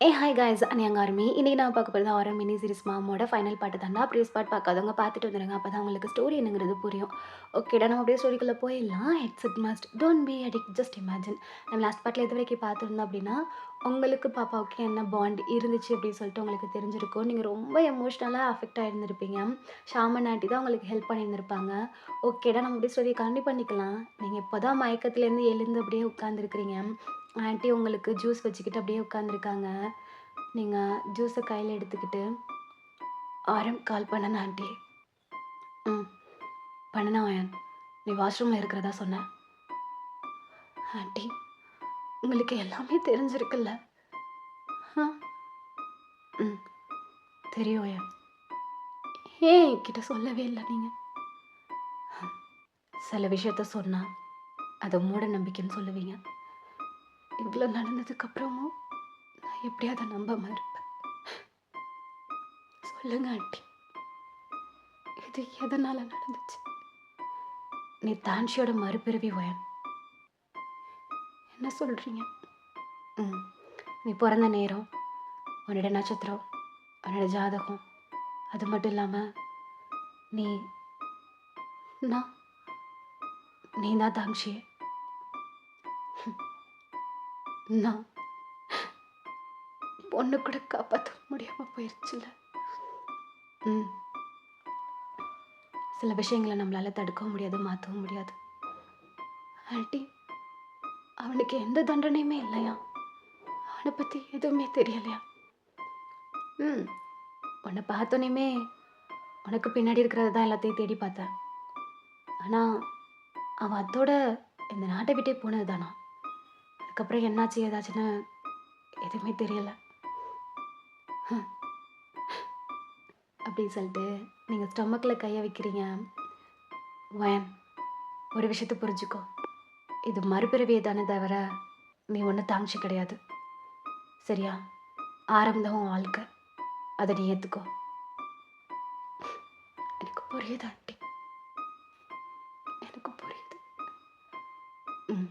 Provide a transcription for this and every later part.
Hi guys அன்னையங்க army இன்றைக்கி நான் பார்க்க போகிறது ஹாரர் மினி சீரிஸ் மாமோட ஃபைனல் பாட்டு தாண்டா. ப்ரீஸ் பார்ட் பார்க்காதவங்க பார்த்துட்டு வந்துடுங்க. அப்போ தான் உங்களுக்கு ஸ்டோரி என்னங்கிறது புரியும். ஓகேடா, நம்ம அப்படியே ஸ்டோரிக்குள்ளே போயிடலாம். Headset must don't be addict, just imagine. நம்ம லாஸ்ட் பார்ட்டில் எது வரைக்கும் பார்த்துருந்தோம் அப்படின்னா, உங்களுக்கு பாப்பாவுக்கு என்ன பாண்ட் இருந்துச்சு அப்படின்னு சொல்லிட்டு உங்களுக்கு தெரிஞ்சிருக்கும். நீங்கள் ரொம்ப எமோஷ்னலாக அஃபெக்ட் ஆகிருந்திருப்பீங்க. ஷாமன் ஆண்டி தான் உங்களுக்கு ஹெல்ப் பண்ணியிருந்திருப்பாங்க. ஓகேடா, நம்ம அப்படியே ஸ்டோரியை கண்டினியூ பண்ணிக்கலாம். நீங்கள் இப்போ தான் மயக்கத்துலேருந்து எழுந்து அப்படியே உட்காந்துருக்கிறீங்க. ஆண்டி உங்களுக்கு ஜூஸ் வச்சுக்கிட்டு அப்படியே உட்காந்துருக்காங்க. நீங்கள் ஜூஸை கையில் எடுத்துக்கிட்டு, ஆரம் கால் பண்ணேன் ஆண்டி. ம் பண்ணனா வயன், நீ வாஷ்ரூமில் இருக்கிறதா சொன்னேன். ஆண்டி, உங்களுக்கு எல்லாமே தெரிஞ்சிருக்குல்ல? ஆ ம் தெரியும் வயன். ஏன் என்கிட்ட சொல்லவே இல்லை நீங்கள்? சில விஷயத்த சொன்னால் அதை மூட நம்பிக்கைன்னு சொல்லுவீங்க. இவ்வளோ நடந்ததுக்கப்புறமும் நான் எப்படி அதை நம்பாம இருப்பேன்? சொல்லுங்க ஆண்டி, இது எதனால் நடந்துச்சு? நீ தான்ஷியோட மறுபிறவி வயன். என்ன சொல்கிறீங்க? ம் நீ பிறந்த நேரம், உன்னோட நட்சத்திரம், உன்னோட ஜாதகம், அது மட்டும் இல்லாமல் நீ நான் நீ தான் தாங்ஷியே. நான் பொண்ணு கூட காப்பாற்ற முடியாமல் போயிடுச்சுல்ல. ம் சில விஷயங்களை நம்மளால் தடுக்கவும் முடியாது, மாற்றவும் முடியாது. ஆண்டி, அவனுக்கு எந்த தண்டனையுமே இல்லையா? அவனை பற்றி எதுவுமே தெரியலையா? ம் உன்னை பார்த்தோன்னே உனக்கு பின்னாடி இருக்கிறது தான் எல்லாத்தையும் தேடி பார்த்தேன். ஆனால் அவன் அதோட இந்த நாட்டை விட்டே போனது தானா? அதுக்கப்புறம் என்னாச்சு ஏதாச்சுன்னு எதுவுமே தெரியல. அப்படின்னு சொல்லிட்டு நீங்கள் ஸ்டொமக்கில் கையை வைக்கிறீங்க. வயன், ஒரு விஷயத்தை புரிஞ்சுக்கோ. இது மறுபிறவியே தானே தவிர நீ ஒன்றும் தாங்ஷி கிடையாது. சரியா? ஆரம்பம் உன் வாழ்க்கை, அதை நீ ஏற்றுக்கோ. எனக்கு புரியுது ஆண்டி, எனக்கு புரியுது. ம்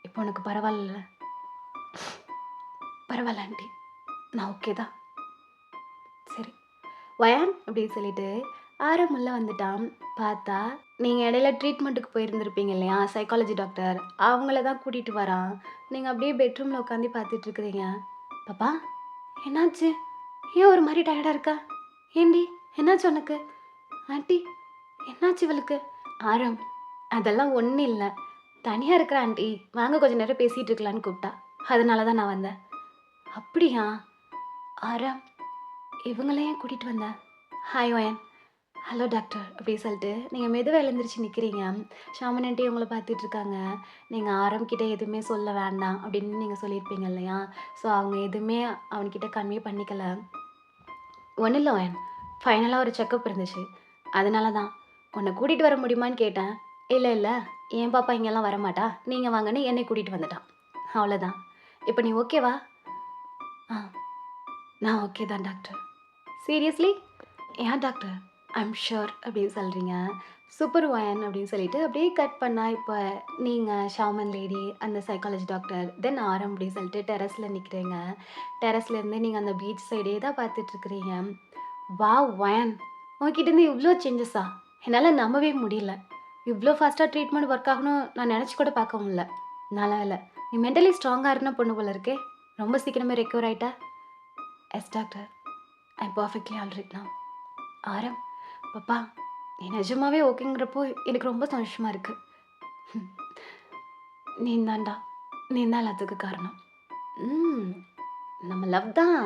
இப்போ உனக்கு பரவாயில்ல? பரவாயில்ல ஆண்டி, நான் ஓகே தான். சரி வயான் அப்படின்னு சொல்லிட்டு ஆரம் உள்ள வந்துட்டான். பார்த்தா நீங்கள் இடையில ட்ரீட்மெண்ட்டுக்கு போயிருந்துருப்பீங்க இல்லையா, சைக்காலஜி டாக்டர் அவங்கள தான் கூட்டிகிட்டு வரான். நீங்கள் அப்படியே பெட்ரூமில் உட்காந்து பார்த்துட்ருக்குறீங்க. பாப்பா, என்னாச்சு? ஏன் ஒரு மாதிரி டயர்டாக இருக்கா? ஏண்டி, என்னாச்சு உனக்கு? ஆண்டி, என்னாச்சு இவளுக்கு? ஆரம், அதெல்லாம் ஒன்றும் இல்லை, தனியாக இருக்கிற ஆண்டி, வாங்க கொஞ்சம் நேரம் பேசிகிட்டு இருக்கலான்னு கூப்பிட்டா, அதனால தான் நான் வந்தேன். அப்படியா? ஆரம், இவங்களையும் கூட்டிகிட்டு வந்தேன். ஹாய் வயன். ஹலோ டாக்டர் அப்படி சொல்லிட்டு நீங்கள் மெதுவாக எழுந்திரிச்சு நிற்கிறீங்க. ஷாமன் ஆண்டி உங்களை பார்த்துட்டு இருக்காங்க. நீங்கள் ஆரம்பிக்கிட்ட எதுவுமே சொல்ல வேண்டாம் அப்படின்னு நீங்கள் சொல்லியிருப்பீங்க இல்லையா? ஸோ அவங்க எதுவுமே அவன்கிட்ட கன்வே பண்ணிக்கல. ஒன்றும் இல்லை வயன், ஃபைனலாக ஒரு செக்கப் இருந்துச்சு, அதனால தான் உன்னை கூட்டிகிட்டு வர முடியுமான்னு கேட்டேன். இல்லை இல்லை, என் பாப்பா இங்கெல்லாம் வரமாட்டா, நீங்கள் வாங்கன்னு என்னை கூட்டிகிட்டு வந்துட்டான், அவ்வளோதான். இப்போ நீ ஓகேவா? ஆ நான் ஓகே தான் டாக்டர். சீரியஸ்லி? ஏன் டாக்டர்? ஐம் ஷூர் அப்படின்னு சொல்கிறீங்க. சூப்பர் வயன் அப்படின்னு சொல்லிட்டு அப்படியே கட் பண்ணால் இப்போ நீங்கள் ஷாமன் லேடி, அந்த சைக்காலஜி டாக்டர், தென் ஆரம் அப்படின்னு சொல்லிட்டு டெரஸில் நிற்கிறீங்க. டெரஸ்லேருந்து நீங்கள் அந்த பீச் சைடே தான் பார்த்துட்ருக்குறீங்க. வா வயன், உங்ககிட்டேருந்து இவ்வளோ சேஞ்சஸா? என்னால் நம்பவே முடியல. இவ்வளோ ஃபாஸ்ட்டாக ட்ரீட்மெண்ட் ஒர்க் ஆகணும் நான் நினச்சி கூட பார்க்க முடியல. நல்லா இல்லை, நீ மென்டலி ஸ்ட்ராங்காக இருந்த பொண்ணு போல இருக்கே, ரொம்ப சீக்கிரமே ரெக்கவர் ஆகிட்டா. எஸ் டாக்டர், ஐ பர்ஃபெக்ட்லி ஆல்ரைட் நவ். ஆரம், பாப்பா, நீ நிஜமாவே ஓகேங்கிறப்போ எனக்கு ரொம்ப சந்தோஷமாக இருக்குது. நீ தான்டா, நீ தான் எல்லாத்துக்கும் காரணம். ம் நம்ம லவ் தான்.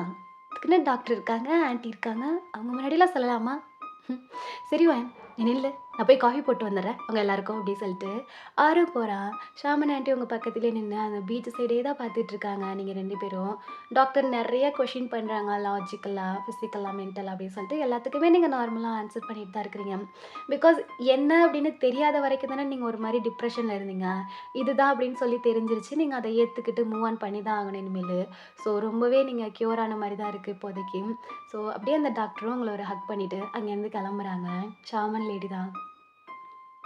அதுக்குன்னு டாக்டர் இருக்காங்க, ஆண்டி இருக்காங்க, அவங்க முன்னாடிலாம் சொல்லலாமா? சரி வயன், நீ நில்லு, நான் போய் காஃபி போட்டு வந்துடுறேன் அவங்க எல்லாருக்கும் அப்படின்னு சொல்லிட்டு ஆரம் போகிறான். ஷாமன் ஆண்டி உங்கள் பக்கத்துலேயே நின்று அந்த பீச் சைடே தான் பார்த்துட்ருக்காங்க. நீங்கள் 2 பேரும் டாக்டர் நிறைய கொஷின் பண்ணுறாங்க, லாஜிக்கலாக, ஃபிசிக்கலாக, மென்டலாக அப்படின்னு சொல்லிட்டு எல்லாத்துக்குமே நீங்கள் நார்மலாக ஆன்சர் பண்ணிட்டு தான் இருக்கிறீங்க. பிகாஸ் என்ன அப்படின்னு தெரியாத வரைக்கும் தானே நீங்கள் ஒரு மாதிரி டிப்ரெஷனில் இருந்தீங்க. இதுதான் அப்படின்னு சொல்லி தெரிஞ்சிருச்சு, நீங்கள் அதை ஏற்றுக்கிட்டு மூவ் ஆன் பண்ணி தான் ஆகணும் இனிமேல். ஸோ ரொம்பவே நீங்கள் க்யூர் ஆன மாதிரி தான் இருக்குது இப்போதைக்கு. ஸோ அப்படியே அந்த டாக்டரும் உங்களை ஒரு ஹக் பண்ணிவிட்டு அங்கேருந்து கிளம்புறாங்க. ஷாமன் லேடி தான்.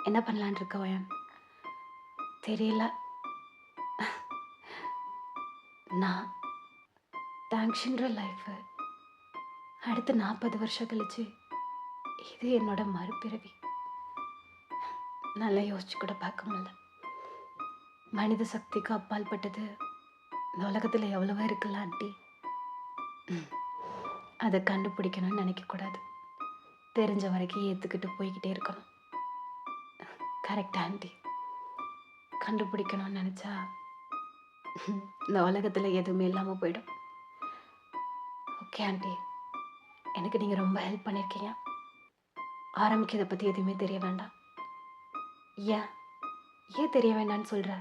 என்ன பண்ணலான் இருக்க வயன்? தெரியல. நான் தேங்க்ஸ்ன்ற லைஃபு அடுத்து 40 வருஷம் கழிச்சு இது என்னோட மறுபிறவி. நல்லா யோசிச்சு கூட பார்க்க முடியல. மனித சக்திக்கு அப்பாற்பட்டது இந்த உலகத்தில் எவ்வளவோ இருக்குல்ல ஆண்டி. அதை கண்டுபிடிக்கணும்னு நினைக்கக்கூடாது. தெரிஞ்ச வரைக்கும் ஏற்றுக்கிட்டு போய்கிட்டே இருக்கணும். கரெக்டா ஆண்டி? கண்டுபிடிக்கணும்னு நினச்சா இந்த உலகத்தில் எதுவுமே இல்லாமல் போயிடும். ஓகே ஆண்டி, எனக்கு நீங்கள் ரொம்ப ஹெல்ப் பண்ணியிருக்கீங்க. ஆரம்பிக்கிறதை பற்றி எதுவுமே தெரிய வேண்டாம். ஏன் ஏன் தெரிய வேண்டான்னு சொல்கிற?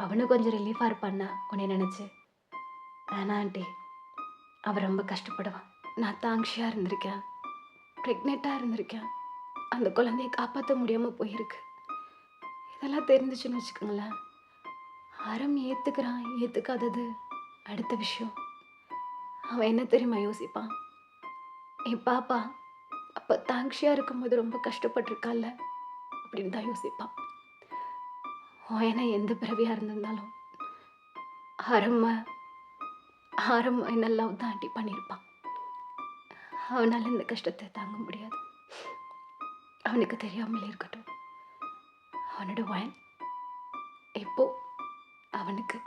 அவனும் கொஞ்சம் ரிலீஃபாக இருப்பான்னா உன்னை நினச்சி. ஆனால் ஆண்டி, அவன் ரொம்ப கஷ்டப்படுவான். நான் தாங்ஷியாக இருந்திருக்கேன், ப்ரெக்னெண்ட்டாக இருந்திருக்கேன், அந்த குழந்தைய காப்பாற்ற முடியாமல் போயிருக்கு. இதெல்லாம் தெரிஞ்சிச்சுன்னு வச்சுக்கோங்களேன், ஆரம் ஏற்றுக்கிறான் ஏற்றுக்காதது அடுத்த விஷயம். அவன் என்ன தெரியுமா யோசிப்பான்? என் பாப்பா அப்போ தாங்ஷியாக இருக்கும்போது ரொம்ப கஷ்டப்பட்டிருக்கால அப்படின்னு தான் யோசிப்பான். ஏன்னா எந்த பிறவியாக இருந்திருந்தாலும் ஆரம்ப ஆரம்ப என்ன லவ் தான் ஆண்டி பண்ணியிருப்பான். அவனால் இந்த கஷ்டத்தை தாங்க முடியாது. அவனுக்கு தெரியாமலே இருக்கட்டும். அவனோட வயன் இப்போ அவனுக்கு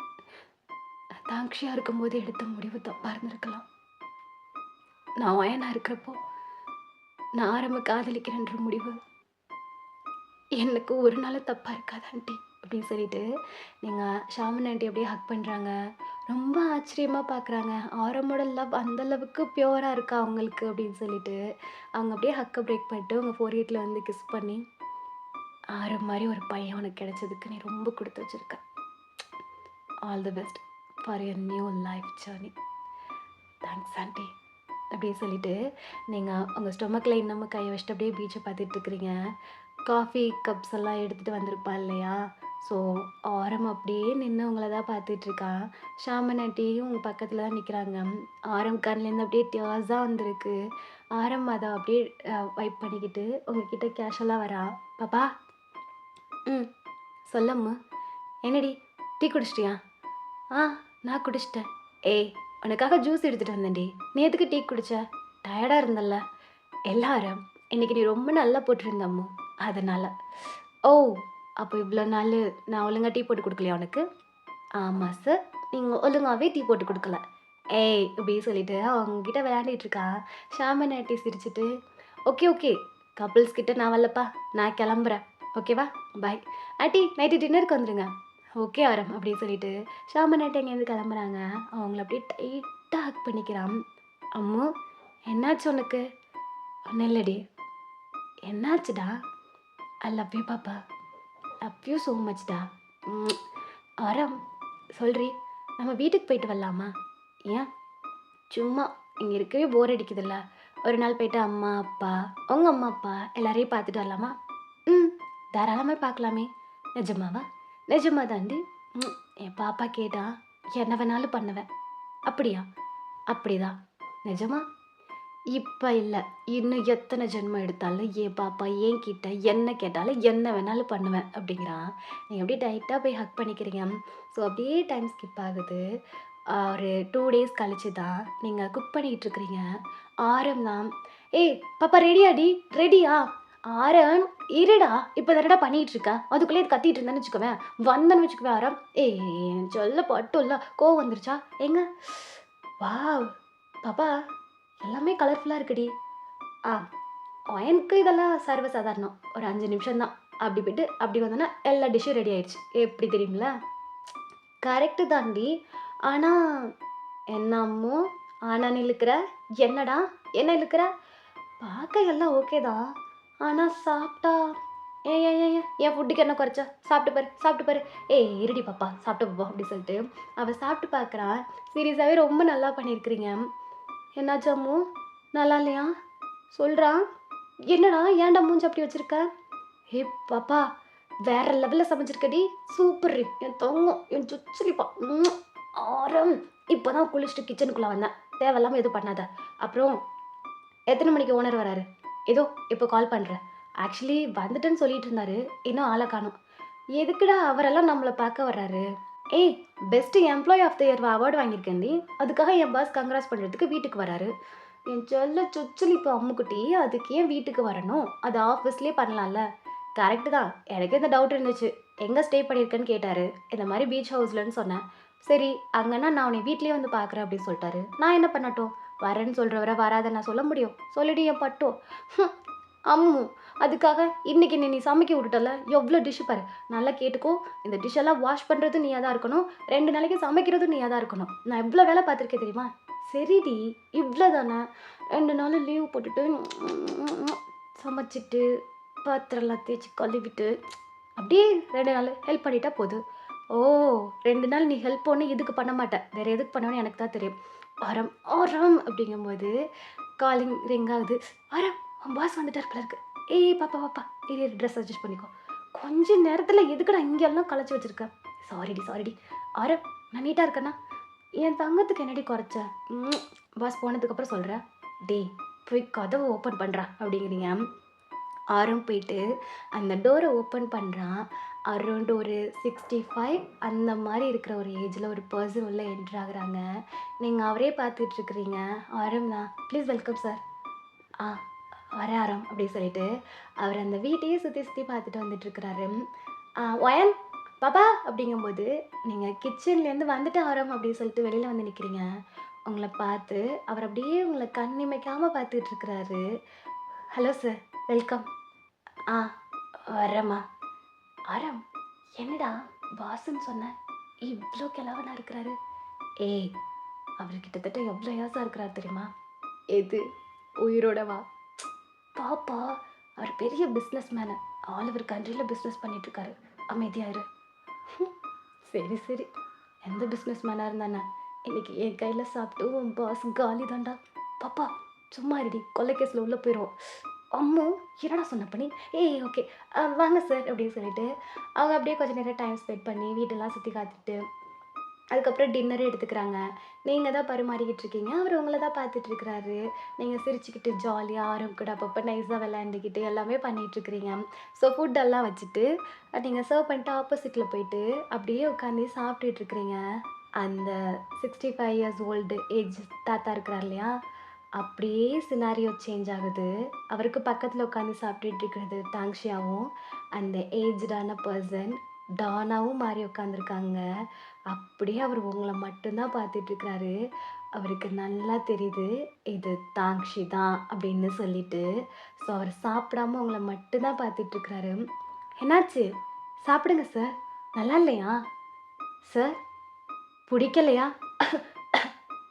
தாங்ஷியாக இருக்கும்போது எடுத்த முடிவு தப்பாக இருந்திருக்கலாம். நான் வயனாக இருக்கிறப்போ நான் ஆரம்ப காதலிக்கிறேன்ற முடிவு எனக்கு ஒரு நாள் தப்பாக இருக்காது ஆண்டி அப்படின்னு சொல்லிட்டு நீங்கள் ஷாமன் ஆண்டி அப்படியே ஹக் பண்ணுறாங்க. ரொம்ப ஆச்சரியமாக பார்க்குறாங்க. ஆரம்போட லவ் அந்த அளவுக்கு பியூராக இருக்கா அவங்களுக்கு அப்படின்னு சொல்லிட்டு அவங்க அப்படியே ஹக்கை பிரேக் பண்ணிட்டு அவங்க ஃபோரியட்டில் வந்து கிஸ் பண்ணி, ஆரம் மாதிரி ஒரு பையன் உனக்கு கிடைச்சதுக்கு நீ ரொம்ப கொடுத்து வச்சுருக்க. All the best for your new life journey. Thanks aunty அப்படியே சொல்லிட்டு நீங்கள் உங்கள் ஸ்டொமக்கில் இன்னமும் கையை வச்சுட்டு அப்படியே பீச்சை பார்த்துட்ருக்குறீங்க. காஃபி கப்ஸ் எல்லாம் எடுத்துகிட்டு வந்திருப்பா இல்லையா? ஸோ ஆரம் அப்படியே நின்று உங்களை தான் பார்த்துட்ருக்கான். ஷாமன் ஆண்டியும் உங்கள் பக்கத்தில் தான் நிற்கிறாங்க. ஆரம் கண்லேருந்து அப்படியே டியர்ஸாக வந்திருக்கு. ஆரம் அதை அப்படியே வைப் பண்ணிக்கிட்டு உங்ககிட்ட கேஷுவலாக வரா. பாப்பா, சொல்லம்மா. என்னடி டீ குடிச்சிட்டியா? நான் குடிச்சிட்டேன். ஏய், உனக்காக ஜூஸ் எடுத்துகிட்டு வந்தேன்டி. நீ எதுக்கு டீ குடிச்ச? டயர்டாக இருந்தல்ல. எல்லாரும் இன்னைக்கு நீ ரொம்ப நல்லா போட்டிருந்தம்மோ அதனால். ஓ, அப்போ இவ்வளோ நாள் நான் ஒழுங்காக டீ போட்டு கொடுக்கலையா உனக்கு? ஆமாம் சார், நீங்கள் ஒழுங்காகவே டீ போட்டு கொடுக்கல. ஏய் இப்படி சொல்லிட்டு அவங்ககிட்ட விளையாண்டுட்டு இருக்கா. ஷாமன் ஆண்டி சிரிச்சிட்டு, ஓகே ஓகே கப்புள்ஸ் கிட்ட நான் வரலப்பா, நான் கிளம்புறேன், ஓகேவா, பாய் ஆண்டி, நைட்டு டின்னருக்கு வந்துடுங்க. ஓகே ஆரம் அப்படின்னு சொல்லிட்டு ஷாமன் ஆண்டி அங்கேருந்து கிளம்புறாங்க. அவங்கள அப்படியே டைட்டாக ஹக் பண்ணிக்கிறான். அம்மு, என்னாச்சு உனக்கு? ஒன்றும் இல்லடி. என்னாச்சுடா? ஐ லவ் யூ பாப்பா. லவ் யூ ஸோ மச்டா. ஆரம், சொல்றி, நம்ம வீட்டுக்கு போயிட்டு வரலாமா? ஏன்? சும்மா இங்கே இருக்கவே போர் அடிக்குதுல்ல, ஒரு நாள் போயிட்டு அம்மா அப்பா உங்கள் அம்மா அப்பா எல்லாரையும் பார்த்துட்டு வரலாமா? தாராளமாக பார்க்கலாமே. நிஜமாவா? நிஜமா தாண்டி. என் பாப்பா கேட்டா என்ன வேணாலும் பண்ணுவேன். அப்படியா? அப்படிதான். நிஜமா? இப்போ இல்லை, இன்னும் எத்தனை ஜென்மம் எடுத்தாலும் என் பாப்பா என் கிட்ட என்ன கேட்டாலும் என்ன வேணாலும் பண்ணுவேன் அப்படிங்கிறான். நீங்கள் அப்படியே டைட்டாக போய் ஹக் பண்ணிக்கிறீங்க. ஸோ அப்படியே டைம் ஸ்கிப் ஆகுது. ஒரு 2 டேஸ் கழிச்சு தான் நீங்கள் குக் பண்ணிக்கிட்டு இருக்கிறீங்க. ஆரம் தான், ஏய் பாப்பா ரெடியாடி? ரெடியா? ஆரம், இருடா, இப்போ தானடா பண்ணிகிட்டு இருக்கா, அதுக்குள்ளே இது கத்திட்டு இருந்தேன்னு வச்சுக்கோவேன், வந்தேன்னு வச்சுக்கோவேன். ஆரம், ஏய் சொல்ல பட்டும் இல்லை, கோவம் வந்துருச்சா? எங்க? வாவ் பாப்பா, எல்லாமே கலர்ஃபுல்லாக இருக்குடி. எனக்கு இதெல்லாம் சர்வசாதாரணம். ஒரு 5 நிமிஷம் தான். அப்படி போய்ட்டு அப்படி வந்தோன்னா எல்லா டிஷ்ஷும் ரெடி ஆயிடுச்சு. எப்படி தெரியுங்களா? கரெக்டு தாண்டி. ஆனால் என்னம்மோ ஆனால் இழுக்கிற? என்னடா என்ன இழுக்கிற? பார்க்க எல்லாம் ஓகே தான், ஆனால் சாப்பிட்டா ஏன் ஏன் ஏன் ஏன் என் ஃபுட்டுக்கு என்ன குறைச்சா? சாப்பிட்டு பாரு, சாப்பிட்டு பாரு. ஏய் இருடி பாப்பா, சாப்பிட்டு பாப்பா அப்படி சொல்லிட்டு அவள் சாப்பிட்டு பார்க்குறான். சீரியஸாகவே ரொம்ப நல்லா பண்ணியிருக்கிறீங்க. என்னாச்சு அம்மு, நல்லா இல்லையா? சொல்கிறான். என்னடா ஏன்டா மூஞ்சி அப்படி வச்சுருக்க? ஏ பாப்பா, வேற லெவலில் சமைச்சிருக்கடி, சூப்பர், என் தொங்கும், என் சுச்சலிப்பா. ஆரம், இப்போ தான் குளிச்சுட்டு கிச்சனுக்குள்ளே வந்தேன், தேவையில்லாமல் எதுவும் பண்ணாத. அப்புறம் எத்தனை மணிக்கு ஓனர் வராரு? ஏதோ இப்போ கால் பண்ணுறேன். ஆக்சுவலி வந்துட்டுன்னு சொல்லிட்டு இருந்தாரு, இன்னும் ஆளை காணும். எதுக்குடா அவரெல்லாம் நம்மளை பார்க்க வர்றாரு? ஏய், best employee of the year award வாங்கியிருக்கேன்டி. அதுக்காக என் பாஸ் கங்ராட்ஸ் பண்ணுறதுக்கு வீட்டுக்கு வராரு. என் செல்ல சுச்சலி இப்போ அம்முக்குட்டி, அதுக்கு ஏன் வீட்டுக்கு வரணும்? அது ஆஃபீஸ்லேயே பண்ணலாம்ல. கரெக்டு தான். எனக்கு இந்த டவுட் இருந்துச்சு. எங்கே ஸ்டே பண்ணியிருக்கேன்னு கேட்டார். இந்த மாதிரி பீச் ஹவுஸ்லன்னு சொன்னேன். சரி, அங்கன்னா நான் உன்னை வீட்லேயே வந்து பார்க்குறேன் அப்படின்னு சொல்லிட்டாரு. நான் என்ன பண்ணட்டும்? வரேன்னு சொல்கிறவரை வராத நான் சொல்ல முடியும்? சொல்லிட்டு என் பட்டும். அம்மு, அதுக்காக இன்னைக்கு நீ சமைக்க விட்டுட்டல, எவ்வளோ டிஷ்ஷு பாரு. நல்லா கேட்டுக்கோ, இந்த டிஷ்ஷெல்லாம் வாஷ் பண்ணுறது நீயாக தான் இருக்கணும், 2 நாளைக்கு சமைக்கிறதும் நீயாக தான் இருக்கணும். நான் எவ்வளோ வேலை பார்த்துருக்கேன் தெரியுமா? சரிடி, இவ்வளோ தானே. 2 நாள் லீவ் போட்டுட்டு சமைச்சிட்டு பாத்திரம்லாம் தேய்ச்சி கழுவிட்டு அப்படியே 2 நாள் ஹெல்ப் பண்ணிட்டா போதும். ஓ, 2 நாள் நீ ஹெல்ப் ஒன்று இதுக்கு பண்ண மாட்டேன், வேறு எதுக்கு பண்ணணும்னு எனக்கு தான் தெரியும். ஆரம் ஆரம் அப்படிங்கும்போது காலிங் ரிங் ஆகுது. ஆரம், உன் பாஸ் வந்துட்டார் போல இருக்கு. ஏய் பாப்பா பாப்பா, இது ட்ரெஸ் அட்ஜஸ்ட் பண்ணிக்கோ. கொஞ்ச நேரத்தில் எதுக்குடா இங்கெல்லாம் களைச்சி வச்சிருக்க? சாரிடி. ஆரம், நான் நீட்டாக இருக்கேன்னா? என் தங்கத்துக்கு என்னடி குறைச்ச? பாஸ் போனதுக்கப்புறம் சொல்கிறேன். டேய், போய் கதவை ஓப்பன் பண்ணுறா அப்படிங்கிறீங்க. ஆரம் போயிட்டு அந்த டோரை ஓப்பன் பண்ணுறான். அரௌண்ட் ஒரு 65 அந்த மாதிரி இருக்கிற ஒரு ஏஜில் ஒரு பர்சன் உள்ளே என்ட்ரு ஆகுறாங்க. நீங்கள் அவரே பார்த்துட்ருக்குறீங்க. ஆரம் தான். Please welcome sir. ஆ, வரேன் ஆரம் அப்படின்னு சொல்லிட்டு அவர் அந்த வீட்டையே சுற்றி சுற்றி பார்த்துட்டு வந்துட்டுருக்கிறாரு. ஒயன் பாப்பா அப்படிங்கும்போது நீங்கள் கிச்சன்லேருந்து வந்துட்டு ஆரம் அப்படின்னு சொல்லிட்டு வெளியில் வந்து நிற்கிறீங்க. உங்களை பார்த்து அவர் அப்படியே உங்களை கண்ணிமைக்காமல் பார்த்துட்ருக்கிறாரு. Hello sir, welcome. ஆ, வரேம்மா. ஆரம், என்னடா பாஸ்ன்னு சொன்ன, இவ்வளோ கிழவனா இருக்கிறாரு? ஏய், அவர் கிட்டத்தட்ட எவ்வளோ ஏசா இருக்கிறார் தெரியுமா? எது உயிரோட வா. பாப்பா, அவர் பெரிய பிஸ்னஸ் மேனு, ஆல் ஓவர் கண்ட்ரியில் பிஸ்னஸ் பண்ணிட்டுருக்காரு. அமைதியாயிரு. சரி, எந்த பிஸ்னஸ் மேனாக இருந்தானே இன்னைக்கு என் கையில் சாப்பிட்டு உன் பாஸ் காலி தாண்டா. பாப்பா சும்மா இருடி, கொலை கேஸில் உள்ளே போயிடும். அம்மு, என்னடா சொன்ன பண்ணி? ஏய் ஓகே, வாங்க சார் அப்படின்னு சொல்லிட்டு அவங்க அப்படியே கொஞ்சம் நேரம் டைம் ஸ்பெண்ட் பண்ணி வீட்டெல்லாம் சுற்றி காத்துட்டு அதுக்கப்புறம் டின்னரே எடுத்துக்கிறாங்க. நீங்கள் தான் பரிமாறிக்கிட்டு இருக்கீங்க, அவர் உங்களை தான் பார்த்துட்ருக்கிறாரு. நீங்கள் சிரிச்சுக்கிட்டு ஜாலியாக ஆரம் கூட அப்பப்போ நைஸாக விளையாண்டுக்கிட்டு எல்லாமே பண்ணிகிட்ருக்கிறீங்க. ஸோ ஃபுட்டெல்லாம் வச்சுட்டு நீங்கள் சர்வ் பண்ணிட்டு ஆப்போசிட்டில் போயிட்டு அப்படியே உட்காந்து சாப்பிட்டுட்ருக்குறீங்க. அந்த 65 இயர்ஸ் ஓல்டு ஏஜ் தாத்தா இருக்கிறார் இல்லையா, அப்படியே சினாரியோ சேஞ்ச் ஆகுது. அவருக்கு பக்கத்தில் உட்காந்து சாப்பிட்டுட்டு இருக்கிறது தாங்ஷியாவும், அந்த ஏஜ்டான பர்சன் டானாவும் மாறி உட்காந்துருக்காங்க. அப்படியே அவர் உங்களை மட்டும்தான் பார்த்துட்ருக்கிறாரு. அவருக்கு நல்லா தெரியுது இது தாங்ஷி தான் அப்படின்னு சொல்லிட்டு. ஸோ அவர் சாப்பிடாம உங்களை மட்டும்தான் பார்த்துட்ருக்கிறாரு. என்னாச்சு? சாப்பிடுங்க சார். நல்லா இல்லையா சார்? பிடிக்கலையா?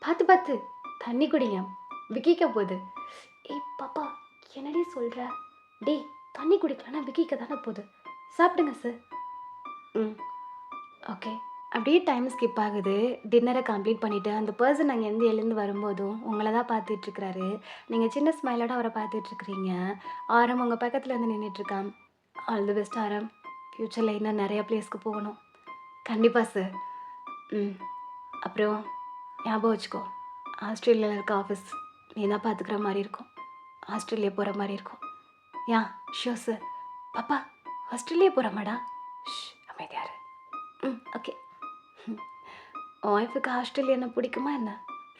பார்த்து தண்ணி குடிங்க, விக்கிக்க போகுது. ஏய் பாப்பா, என்னடி சொல்கிற? டேய், தண்ணி குடிக்கலன்னா விக்கிக்க தானே போகுது. சாப்பிடுங்க சார். ஓகே. அப்படியே டைம் ஸ்கிப் ஆகுது. டின்னரை கம்ப்ளீட் பண்ணிவிட்டு அந்த பர்சன் அங்கேருந்து எழுந்து வரும்போதும் உங்களை தான் பார்த்துட்ருக்கிறாரு. நீங்கள் சின்ன ஸ்மைலோட அவரை பார்த்துட்ருக்குறீங்க. ஆரம் உங்கள் பக்கத்தில் வந்து நின்றுட்டுருக்கான். ஆல் தி பெஸ்ட் ஆரம். ஃப்யூச்சரில் இன்னும் நிறைய பிளேஸ்க்கு போகணும். கண்டிப்பாக சார். அப்புறம் ஞாபகம் வச்சுக்கோ, ஆஸ்திரேலியாவில் இருக்க ஆஃபீஸ் நீ தான் பார்த்துக்கிற மாதிரி இருக்கும். ஆஸ்திரேலியா போகிற மாதிரி இருக்கும். யா, ஷியோர் சார். பாப்பா, ஆஸ்திரேலியா போகிறோமாடா? அமைதியாரு. ஓகே. ஒய்ஃபுக்கு ஆஸ்திரேலியானா பிடிக்குமா என்ன?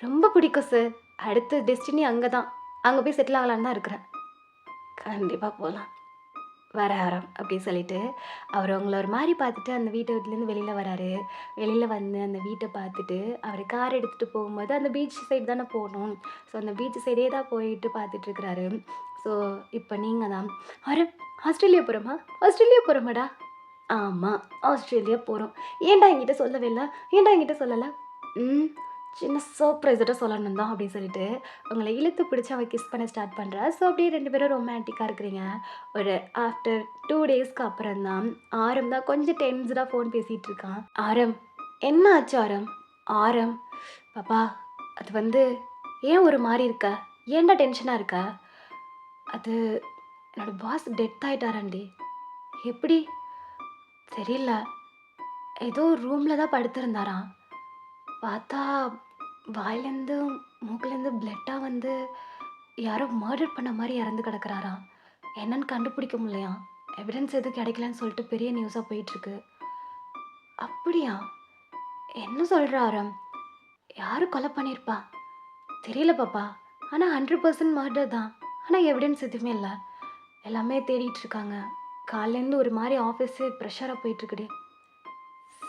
ரொம்ப பிடிக்கும் சார். அடுத்த டெஸ்டினி அங்கே தான். அங்கே போய் செட்டில் ஆகலான்னு தான் இருக்கிறேன். கண்டிப்பாக போகலாம். வர ஆரம் அப்படின்னு சொல்லிட்டு அவர் உங்களை ஒரு மாதிரி பார்த்துட்டு அந்த வீட்டுலேருந்து வெளியில் வராரு. வெளியில் வந்து அந்த வீட்டை பார்த்துட்டு அவர் கார் எடுத்துகிட்டு போகும்போது அந்த பீச் சைடு தானே போகணும். ஸோ அந்த பீச் சைடே தான் போயிட்டு பார்த்துட்ருக்குறாரு. ஸோ இப்போ நீங்கள் தான் ஆரம், ஆஸ்திரேலியா போகிறோமாடா? ஆமாம், ஆஸ்திரேலியா போகிறோம். ஏன்டா என்கிட்ட சொல்லவே இல்லை? ஏன்டா என்கிட்ட சொல்லலை? சின்ன சர்ப்ரைஸோட சொல்லணும் தான் அப்படின்னு சொல்லிட்டு உங்களை இழுத்து பிடிச்சி அவள் கிஸ் பண்ண ஸ்டார்ட் பண்ணுறா. ஸோ அப்படியே 2 பேரும் ரொமான்டிக்காக இருக்கிறீங்க. ஒரு ஆஃப்டர் 2 டேஸ்க்கு அப்புறம் தான் ஆரம் தான் கொஞ்சம் டென்ஸ்டாக ஃபோன் பேசிகிட்டு இருக்கான். ஆரம், என்ன ஆச்சு ஆரம்? ஆரம், பாப்பா அது வந்து ஏன் ஒரு மாதிரி இருக்க? ஏன்டா டென்ஷனாக இருக்க? அது என்னோடய பாஸ் டெத் ஆகிட்டாராண்டி. எப்படி? தெரியல, ஏதோ ரூமில் தான் படுத்திருந்தாராம். பார்த்தா வாயிலேருந்து மூக்குலேருந்து பிளட்டாக வந்து யாரோ மர்டர் பண்ண மாதிரி இறந்து கிடக்குறாராம். என்னன்னு கண்டுபிடிக்க முடியலையாம். எவிடன்ஸ் எதுவும் கிடைக்கலன்னு சொல்லிட்டு பெரிய நியூஸாக போயிட்டுருக்கு. அப்படியா? என்ன சொல்ற ஆரம்? யாரு கொலை பண்ணியிருப்பா? தெரியல பாப்பா. ஆனா 100% மர்டர் தான். ஆனா எவிடன்ஸ் எதுவுமே இல்ல. எல்லாமே தேடிட்டு இருக்காங்க. காலையிலேருந்து ஒரு மாரி ஆஃபீஸே ப்ரெஷரா போயிட்டுருக்குடி.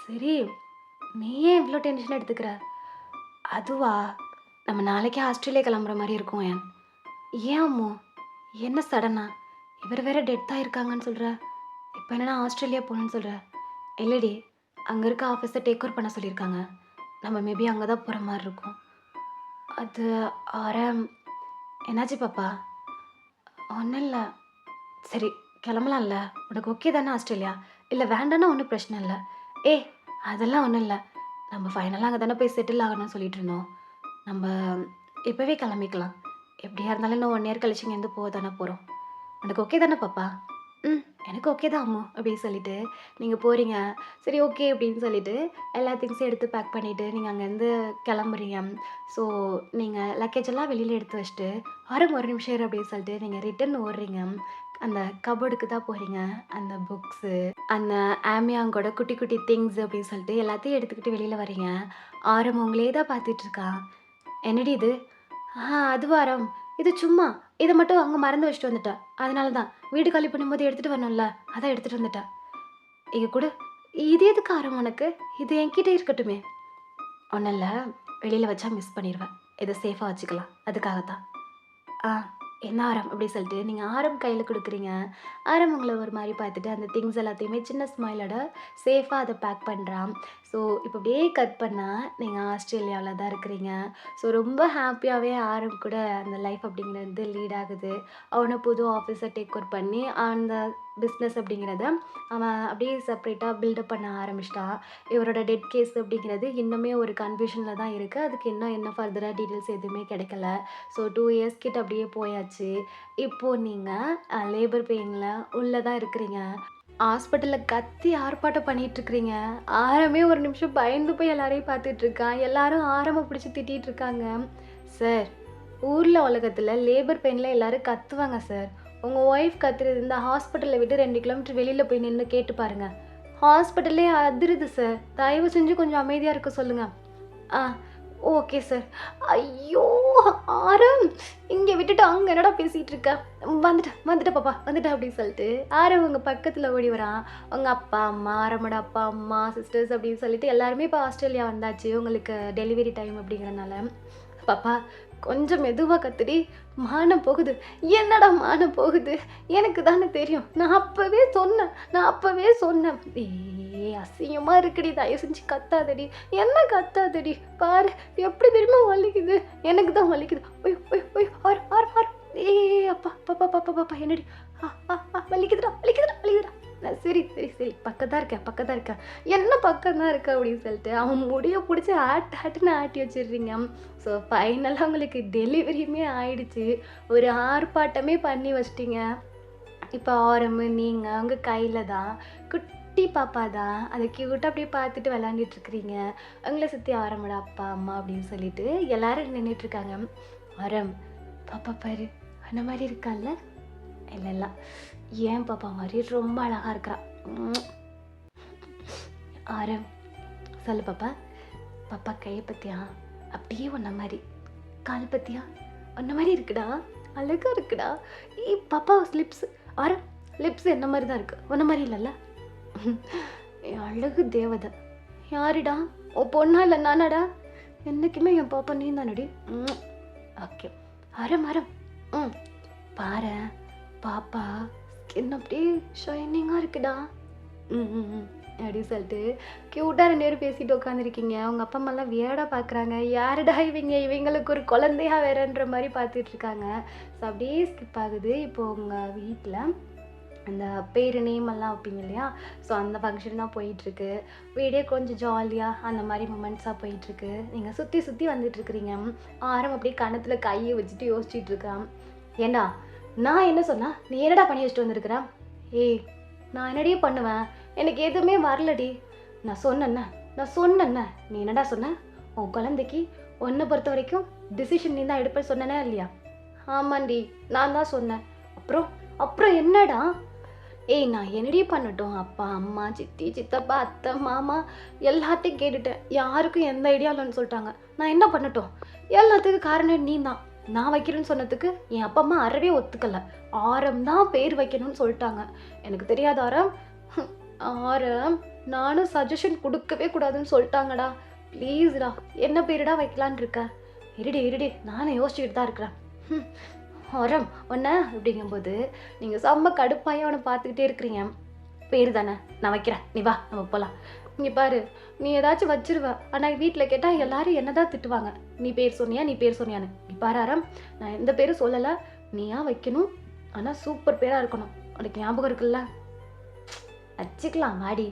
சரி, நீ ஏன் இவ்ளோ டென்ஷன் எடுத்துக்கிற? அதுவா? நம்ம நாளைக்கே ஆஸ்திரேலியா கிளம்புற மாரி இருக்கும் ஏன்? ஏன் அம்மு? என்ன சடனா? இவர் வேற டெத் ஆயிருக்காங்கன்னு சொல்ற. இப்ப என்னன்னா ஆஸ்திரேலியா போகணும்னு சொல்ற. இல்லடி, அங்க இருக்க ஆஃபீஸ டேக் ஓவர் பண்ண சொல்லியிருக்காங்க. நம்ம மேபி அங்க தான் போற மாரி இருக்கும். அது ஆரம். என்னாச்சு பாப்பா? ஒண்ணும் இல்ல. சரி, கிளம்பலாம்ல? உனக்கு ஓகே தானே ஆஸ்திரேலியா? இல்ல வேண்டான்னா ஒண்ணும் பிரச்சனை இல்ல. ஏய், அதெல்லாம் ஒண்ணும் இல்ல. நம்ம ஃபைனலா அங்க தானே போய் செட்டில் ஆகணும்னு சொல்லிட்டு இருந்தோம். நம்ம இப்பவே கிளம்பிக்கலாம். எப்படியா இருந்தாலும் இன்னும் 1 இயர் கழிச்சு இங்கேருந்து போக தானே போறோம். உனக்கு ஓகே தானே பாப்பா? ம். எனக்கு ஓகே தான் அம்மு அப்படின்னு சொல்லிட்டு, நீங்க போறீங்க. சரி ஓகே அப்படின்னு சொல்லிட்டு, எல்லா திங்ஸையும் எடுத்து பேக் பண்ணிட்டு, நீங்க அங்கேருந்து கிளம்புறீங்க. ஸோ, நீங்க லக்கேஜ் எல்லாம் வெளியில எடுத்து வச்சுட்டு, "ஆரம் ஒரு நிமிஷம் இரு" அப்படின்னு சொல்லிட்டு, நீங்க ரிட்டர்ன் ஓடுறீங்க. அந்த கபோர்டுக்கு தான் போறீங்க. அந்த புக்ஸு, அந்த ஆமியாங்கோட குட்டி குட்டி திங்ஸ் அப்படின்னு சொல்லிட்டு எல்லாத்தையும் எடுத்துக்கிட்டு வெளியில வரீங்க. ஆரம் உங்களையே தான் பார்த்துட்டு இருக்கா. "என்னடி இது?" அதுவா ஆரம். இது சும்மா. இத மட்டும் அங்க மறந்து வச்சுட்டு வந்துட்டா. அதனால தான். வீடு காலி பண்ணும்போது எடுத்துட்டு வரணும்ல. அதான் எடுத்துட்டு வந்துட்டா. இங்க குடு. இது எதுக்கு ஆரம் உனக்கு? இது என்கிட்ட இருக்கட்டுமே. ஒண்ணும் இல்ல. வெளியில வச்சா மிஸ் பண்ணிருவ. இத சேஃபா வச்சுக்கலாம். அதுக்காக தான். ஆ என்ன ஆரம் அப்படி சொல்லிட்டு நீங்க ஆரம் கையில குடுக்குறீங்க. ஆரம் உங்கள ஒரு மாரி பார்த்துட்டு அந்த திங்ஸ் எல்லாத்தையுமே சின்ன ஸ்மைலோட சேஃபா அத பேக் பண்றான். ஸோ இப்போ அப்படியே கட் பண்ணா நீங்க ஆஸ்திரேலியால தான் இருக்கிறீங்க. ஸோ ரொம்ப ஹாப்பியாவே ஆரம் கூட அந்த லைஃப் அப்படிங்கிறது லீட் ஆகுது. அவன புது ஆஃபீஸ டேக் ஓவர் பண்ணி அந்த பிஸ்னஸ் அப்படிங்கிறத அவன் அப்படியே செப்பரேட்டா பில்டப் பண்ண ஆரம்பிச்சுட்டான். இவரோட டெட் கேஸ் அப்படிங்கிறது இன்னுமே ஒரு கன்ஃப்யூஷன்ல தான் இருக்கு. அதுக்கு இன்னும் என்ன ஃபர்தரா டீட்டெயில்ஸ் எதுவுமே கிடைக்கல. ஸோ 2 இயர்ஸ் கிட்ட அப்படியே போயாச்சு. இப்போ நீங்க லேபர் பெயின்ல உள்ள தான் இருக்கிறீங்க. ஹாஸ்பிட்டல்ல கத்தி ஆர்ப்பாட்டம் பண்ணிட்டு இருக்கிறீங்க. ஆரமே ஒரு நிமிஷம் பயந்து போய் எல்லாரையும் பார்த்துட்டு இருக்கான். எல்லாரும் ஆரம பிடிச்சு திட்டிட்டு இருக்காங்க. சார், ஊர்ல உலகத்துல லேபர் பெயின்ல எல்லாரும் கத்துவாங்க சார். உங்க ஒய்ஃப் கத்துறது இந்த ஹாஸ்பிட்டல விட்டு 2 கிலோமீட்டர் வெளியில போய் நின்னு கேட்டு பாருங்க. ஹாஸ்பிட்டலே அதிருது சார். தயவு செஞ்சு கொஞ்சம் அமைதியா இருக்க சொல்லுங்க. ஆ. Okay sir. ஐயோ! ஆரம், இங்க விட்டுட்டு அங்க என்னடா பேசிட்டு இருக்க? வந்துட்டேன், வந்துட்டேன் பாப்பா, வந்துட்டேன் அப்படின்னு சொல்லிட்டு, ஆரம் உங்க பக்கத்துல ஓடி வரான். உங்க அப்பா, அம்மா, ஆரமோட அப்பா, அம்மா, சிஸ்டர்ஸ் அப்படின்னு சொல்லிட்டு எல்லாருமே இப்போ ஆஸ்திரேலியா வந்தாச்சு. உங்களுக்கு டெலிவரி டைம் அப்படிங்கிறனால. பாப்பா, கொஞ்சம் மெதுவா கத்துடி. மானம் போகுது. என்னடா மானம் போகுது? எனக்கு தானே தெரியும். நான் அப்பவே சொன்னேன். அசிங்கமா இருக்குடி. தயவு செஞ்சு கத்தாதடி. என்ன கத்தாதடி? பாரு எப்படி தெரியுமா வலிக்குது. எனக்கு தான் வலிக்குது. ஒய் ஒய் ஒய் ஆர் ஆர் ஆர். அப்பா பாப்பா பாப்பா பாப்பா என்னடி? வலிக்குதுடா வலிக்குதுடா வலிக்குதுடா. சரி சரி சரி பக்கத்தான் இருக்கேன். என்ன பக்கம் தான் இருக்க அப்படின்னு சொல்லிட்டு அவன் முடிய பிடிச்சி ஆட்டுன்னு ஆட்டி வச்சிடுறீங்க. ஸோ ஃபைனலாக உங்களுக்கு டெலிவரியுமே ஆயிடுச்சு. ஒரு ஆர்ப்பாட்டமே பண்ணி வச்சிட்டீங்க. இப்போ ஆரம்பு நீங்கள் உங்கள் கையில் தான் குட்டி பாப்பா தான் அதை க்யூட்டாக அப்படியே பார்த்துட்டு விளாண்டுட்டு இருக்கிறீங்க. உங்களை சுற்றி ஆரம்போட அப்பா அம்மா அப்படின்னு சொல்லிட்டு எல்லாரும் நின்றுட்டுருக்காங்க. ஆரம், பாப்பா பாரு அந்த மாதிரி இருக்கான்ல? இல்லை இல்லை, ஏன் பாப்பா மாதிரி ரொம்ப அழகாக இருக்கிறா. ஆரம், சொல்லு பாப்பா. பாப்பா கையை பற்றியா? அப்படியே உன்ன மாதிரி. கால் பற்றியா? உன்ன மாதிரி இருக்குடா. அழகாக இருக்குடா. பாப்பா லிப்ஸ். ஆரம், லிப்ஸ் என்ன மாதிரி தான் இருக்குது, உன்ன மாதிரி இல்லைல்ல? என் அழகு தேவதை. யாருடா? ஓ பொண்ணா இல்லை நானாடா? என்றைக்குமே என் பாப்பா நீ தானடி. ஓகே. ஆரம் ஆரம். பாரு பாப்பா ஸ்கின் அப்படியே ஷைனிங்காக இருக்குடா. அப்படின்னு சொல்லிட்டு க்யூட்டாக 2 பேரும் பேசிட்டு உட்காந்துருக்கீங்க. அவங்க அப்பா அம்மாலாம் வியர்டாக பார்க்குறாங்க. யாருடா இவங்களுக்கு ஒரு குழந்தையா வேறன்ற மாதிரி பார்த்துட்டு இருக்காங்க. ஸோ அப்படியே ஸ்கிப் ஆகுது. இப்போது உங்கள் வீட்டில் அந்த பேர் நேமெல்லாம் வைப்பீங்க இல்லையா? ஸோ அந்த ஃபங்க்ஷன் தான் போயிட்டுருக்கு. வீடே கொஞ்சம் ஜாலியாக அந்த மாதிரி மூமெண்ட்ஸாக போயிட்டுருக்கு. நீங்கள் சுற்றி சுற்றி வந்துட்டுருக்குறீங்க. ஆரம் அப்படியே கணத்தில் கையை வச்சுட்டு யோசிச்சுட்டு இருக்கான். ஏண்டா நான் என்ன சொன்னா நீ என்னடா பண்ணி வச்சுட்டு வந்திருக்கிற? ஏய், நான் என்னடியே பண்ணுவேன்? எனக்கு எதுவுமே வரலடி. நான் சொன்னேன்ன. நீ என்னடா சொன்ன? உன் குழந்தைக்கு உன்னை பொறுத்த வரைக்கும் டிசிஷன் நீ தான் எடுப்பேன்னு சொன்னேனே இல்லையா? ஆமாண்டி, நான் தான் சொன்னேன். அப்புறம் என்னடா? ஏய் நான் என்னடி பண்ணட்டும்? அப்பா, அம்மா, சித்தி, சித்தப்பா, அத்தை, மாமா எல்லாத்தையும் கேட்டுட்டேன். யாருக்கும் எந்த ஐடியா இல்லைன்னு சொல்லிட்டாங்க. நான் என்ன பண்ணட்டும்? எல்லாத்துக்கும் காரணம் நீ தான். நான் வைக்கிறேன்னு சொன்னதுக்கு என் அப்பா அம்மா அறவே ஒத்துக்கல. ஆரம் தான் பேர் வைக்கணும்னு சொல்லிட்டாங்க. எனக்கு தெரியாத ஆரம். ஆரம் நானும் சஜஷன் கொடுக்கவே கூடாதுன்னு சொல்லிட்டாங்கடா. ப்ளீஸ்டா என்ன பேருடா வைக்கலான்னு இருக்க? இருடி நானும் யோசிச்சுக்கிட்டு தான் இருக்கிறேன். ஆரம் ஒன்ன அப்படிங்கும்போது நீங்கள் செம்ம கடுப்பாயும் அவனை பார்த்துக்கிட்டே இருக்கிறீங்க. பேர் தானே நான் வைக்கிறேன், நீ வா நம்ம போகலாம். இங்கே பாரு, நீ ஏதாச்சும் வச்சிருவ, ஆனால் வீட்டில் கேட்டால் எல்லாரும் என்ன தான் திட்டுவாங்க. நீ பேர் சொன்னியான்னு. நீ பாரு ஆரம், நான் எந்த பேரும் சொல்லலை, நீயா வைக்கணும். ஆனால் சூப்பர் பேராக இருக்கணும். உனக்கு ஞாபகம் இருக்குல்ல? வச்சுக்கலாம் வாடி.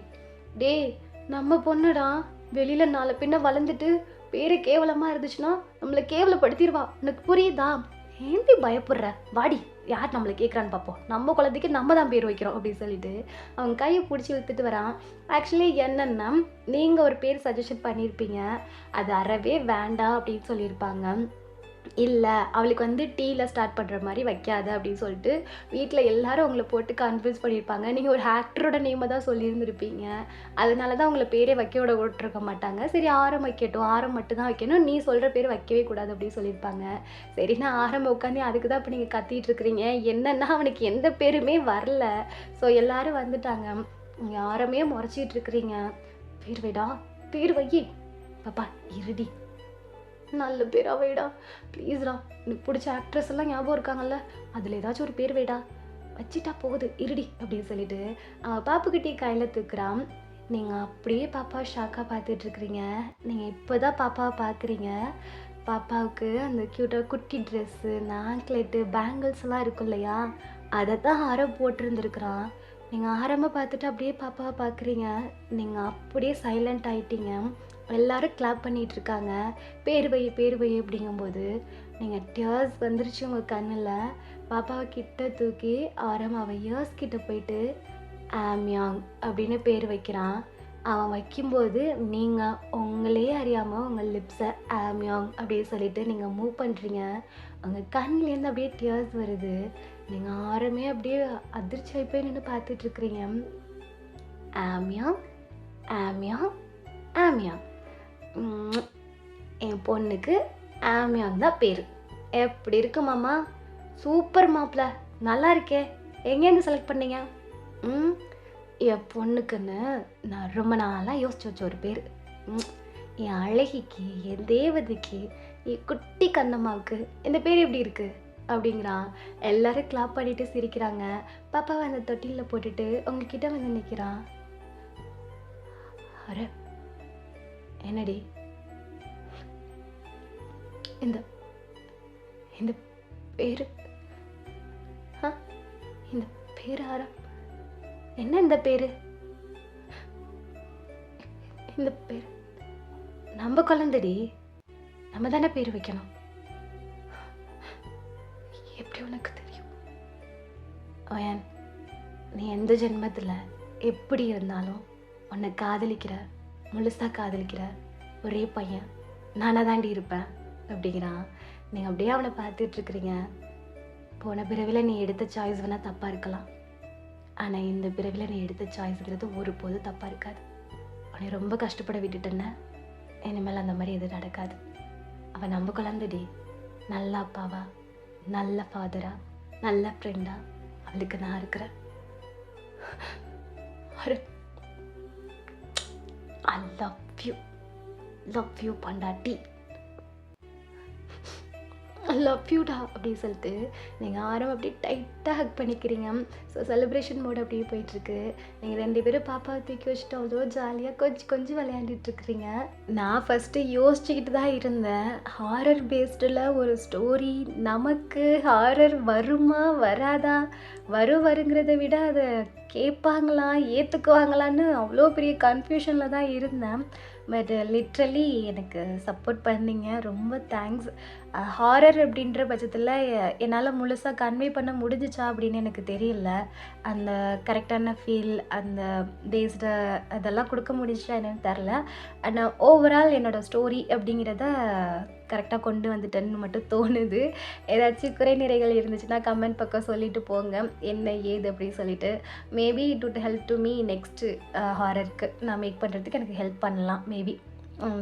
டேய் நம்ம பொண்ணுடா, வெளியில் நாளை பின்ன வளர்ந்துட்டு பேரு கேவலமாக இருந்துச்சுன்னா நம்மளை கேவலப்படுத்திடுவா. உனக்கு புரியுதா? ஏந்தி பயப்படுற? வாடி, யார் நம்மளை கேட்குறான்னு பார்ப்போம். நம்ம குழந்தைக்கு நம்ம தான் பேர் வைக்கிறோம் அப்படின்னு சொல்லிட்டு அவங்க கையை பிடிச்சி இழுத்துட்டு வரான். ஆக்சுவலி என்னென்னா, நீங்கள் ஒரு பேர் சஜஷன் பண்ணியிருப்பீங்க, அது அறவே வேண்டாம் அப்படின்னு சொல்லியிருப்பாங்க. இல்லை அவளுக்கு வந்து டீயில் ஸ்டார்ட் பண்ணுற மாதிரி வைக்காத அப்படின்னு சொல்லிட்டு வீட்டில் எல்லாரும் அவங்கள போட்டு கன்ஃபியூஸ் பண்ணியிருப்பாங்க. நீங்கள் ஒரு ஆக்டரோட நேமை தான் சொல்லியிருந்துருப்பீங்க. அதனால தான் உங்களை பேரே வைக்க விட்டுருக்க மாட்டாங்க. சரி ஆரம் வைக்கட்டும், ஆரம் மட்டும் தான் வைக்கணும், நீ சொல்கிற பேர் வைக்கவே கூடாது அப்படின்னு சொல்லியிருப்பாங்க. சரி நான் ஆரம் உட்காந்து அதுக்கு தான் இப்போ நீங்கள் கத்திட்டு இருக்கிறீங்க. என்னென்னா அவனுக்கு எந்த பேருமே வரல. ஸோ எல்லாரும் வந்துட்டாங்க. நீங்கள் ஆரமே முறைச்சிட்டு இருக்கிறீங்க. பேர் வைடா, பேர் வை. பாப்பா இருடி, நல்ல பேரா வைடா ப்ளீஸ்டா. எனக்கு பிடிச்ச ஆக்ட்ரஸ் எல்லாம் ஞாபகம் இருக்காங்கல்ல, அதில் ஏதாச்சும் ஒரு பேர் வைடா. வச்சிட்டா போகுது இருடி அப்படின்னு சொல்லிட்டு பாப்புக்கிட்டே கையில் தூக்குறான். நீங்கள் அப்படியே பாப்பா ஷாக்காக பார்த்துட்ருக்குறீங்க. நீங்கள் இப்போ தான் பாப்பாவை பார்க்குறீங்க. பாப்பாவுக்கு அந்த க்யூட்டாக குட்டி ட்ரெஸ்ஸு, நாங்க்லெட்டு, பேங்கிள்ஸ்லாம் இருக்கும் இல்லையா, அதை தான் ஆரம் போட்டிருந்துருக்குறான். நீங்கள் ஆரமாக பார்த்துட்டு அப்படியே பாப்பாவை பார்க்குறீங்க. நீங்கள் அப்படியே சைலண்ட் ஆகிட்டீங்க. எல்லாரும் கிளாப் பண்ணிகிட்ருக்காங்க. பேர் வை அப்படிங்கும்போது நீங்கள் டியர்ஸ் வந்துருச்சு உங்கள் கண்ணில். பாப்பாவை கிட்ட தூக்கி ஆரம் அவன் இயர்ஸ் கிட்ட போயிட்டு ஆம்யாங் அப்படின்னு பேர் வைக்கிறான். அவன் வைக்கும்போது நீங்கள் உங்களே அறியாமல் உங்கள் லிப்ஸை ஆம்யாங் அப்படின்னு சொல்லிட்டு நீங்கள் மூவ் பண்ணுறீங்க. உங்கள் கண்லேருந்து அப்படியே டியர்ஸ் வருது. நீங்கள் ஆரமே அப்படியே அதிர்ச்சி போய் நின்று பார்த்துட்ருக்குறீங்க. ஆம்யாங் ஆம்யாங் ஆம்யாங். என் பொண்ணுக்கு ஆம்யாங் தான் பேர். எப்படி இருக்கு மாமா? சூப்பர் மாப்பிள்ள, நல்லா இருக்கே. எங்கேருந்து செலக்ட் பண்ணீங்க? என் பொண்ணுக்குன்னு நான் ரொம்ப நாளாக யோசிச்சு வச்ச ஒரு பேர். என் அழகிக்கு, என் தேவதைக்கு, என் குட்டி கண்ணம்மாவுக்கு இந்த பேர் எப்படி இருக்கு அப்படிங்கிறான். எல்லாரும் கிளாப் பண்ணிட்டு சிரிக்கிறாங்க. பாப்பாவை அந்த தொட்டிலில் போட்டுட்டு உங்ககிட்ட வந்து நிற்கிறான். அரே என்னடி இந்த இந்த பேரு? இந்த பேரு ஆரம்? என்ன இந்த பேரு? இந்த பேர் நம்ம குழந்தைடி, நம்ம தானே பேர் வைக்கணும். எப்படி உனக்கு தெரியும்? ஓயன், நீ எந்த ஜென்மத்தில் எப்படி இருந்தாலும் உன்னை காதலிக்கிற, முழுசாக காதலிக்கிற ஒரே பையன் நானாக தாண்டி இருப்பேன் அப்படிங்கிறான். நீங்கள் அப்படியே அவனை பார்த்துட்ருக்குறீங்க. போன பிறவியில் நீ எடுத்த சாய்ஸ் வேணால் தப்பாக இருக்கலாம், ஆனால் இந்த பிறவியில் நீ எடுத்த சாய்ஸுங்கிறது ஒருபோதும் தப்பாக இருக்காது. அவனை ரொம்ப கஷ்டப்பட விட்டுட்டேன்னு இனிமேல் அந்த மாதிரி எதுவும் நடக்காது. அவன் நம்ம குழந்தைடி. நல்ல அப்பாவா, நல்ல ஃபாதரா, நல்ல ஃப்ரெண்டா அவளுக்கு நான் இருக்கிறேன். I love you பண்டாட்டி. லவ் யூடா அப்படின்னு சொல்லிட்டு நீங்கள் ஆரம் அப்படியே டைட்டாக ஹக் பண்ணிக்கிறீங்க. ஸோ செலிப்ரேஷன் மோட் அப்படியே போயிட்டுருக்கு. நீங்கள் 2 பேரும் பாப்பாவை தூக்கி வச்சுட்டு அவ்வளோ ஜாலியாக கொஞ்சம் விளையாண்டுட்ருக்குறீங்க. நான் ஃபஸ்ட்டு யோசிச்சுக்கிட்டு தான் இருந்தேன், ஹாரர் பேஸ்டில் ஒரு ஸ்டோரி நமக்கு ஹாரர் வருமா வராதா, வருங்கிறத விட அதை கேட்பாங்களா ஏற்றுக்குவாங்களான்னு அவ்வளோ பெரிய கன்ஃபியூஷனில் தான் இருந்தேன். பட் லிட்ரலி எனக்கு சப்போர்ட் பண்ணிங்க, ரொம்ப தேங்க்ஸ். ஹாரர் அப்படின்ற பட்சத்தில் என்னால் முழுசாக கன்வே பண்ண முடிஞ்சிச்சா அப்படின்னு எனக்கு தெரியல. அந்த கரெக்டான ஃபீல், அந்த பேஸ்டு அதெல்லாம் கொடுக்க முடிஞ்சிச்சா என்னன்னு தெரில. அண்ட் ஓவரால் என்னோடய ஸ்டோரி அப்படிங்கிறத கரெக்டாக கொண்டு வந்துட்டேன்னு மட்டும் தோணுது. ஏதாச்சும் குறை நிறைகள் இருந்துச்சுன்னா கமெண்ட் பக்கம் சொல்லிட்டு போங்க. என்ன ஏது அப்படின்னு சொல்லிட்டு. Maybe it would help to me next ஹாரருக்கு நான் மேக் பண்ணுறதுக்கு எனக்கு ஹெல்ப் பண்ணலாம் maybe.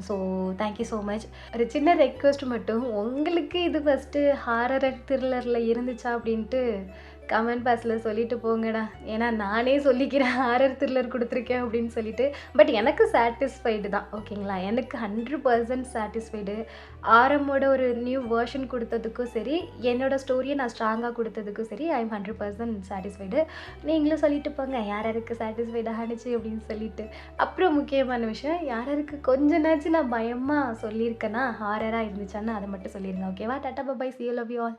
So thank you so much. ஒரு சின்ன ரெக்வெஸ்ட் மட்டும், உங்களுக்கு இது ஃபஸ்ட்டு ஹாரர் த்ரில்லரில் இருந்துச்சா அப்படின்ட்டு கமெண்ட் பாக்ஸில் சொல்லிட்டு போங்கடா. ஏன்னா நானே சொல்லிக்கிறேன் ஹாரர் த்ரில்லர் கொடுத்துருக்கேன் அப்படின்னு சொல்லிட்டு. பட் எனக்கு சாட்டிஸ்ஃபைடு தான், ஓகேங்களா? எனக்கு 100% சாட்டிஸ்ஃபைடு. ஆரமோட ஒரு நியூ வேர்ஷன் கொடுத்ததுக்கும் சரி, என்னோடய ஸ்டோரியை நான் ஸ்ட்ராங்காக கொடுத்ததுக்கும் சரி, ஐ எம் 100% சாட்டிஸ்ஃபைடு. நீங்களும் சொல்லிட்டு போங்க யார் யாருக்கு சாட்டிஸ்ஃபைடாக ஆனிச்சு அப்படின்னு சொல்லிட்டு. அப்புறம் முக்கியமான விஷயம், யார் யாருக்கு கொஞ்ச நாச்சும் நான் பயமாக சொல்லியிருக்கேன்னா ஹாரராக இருந்துச்சான்னு அதை மட்டும் சொல்லிடுங்க, ஓகேவா? Ta ta bye, see you, love you all.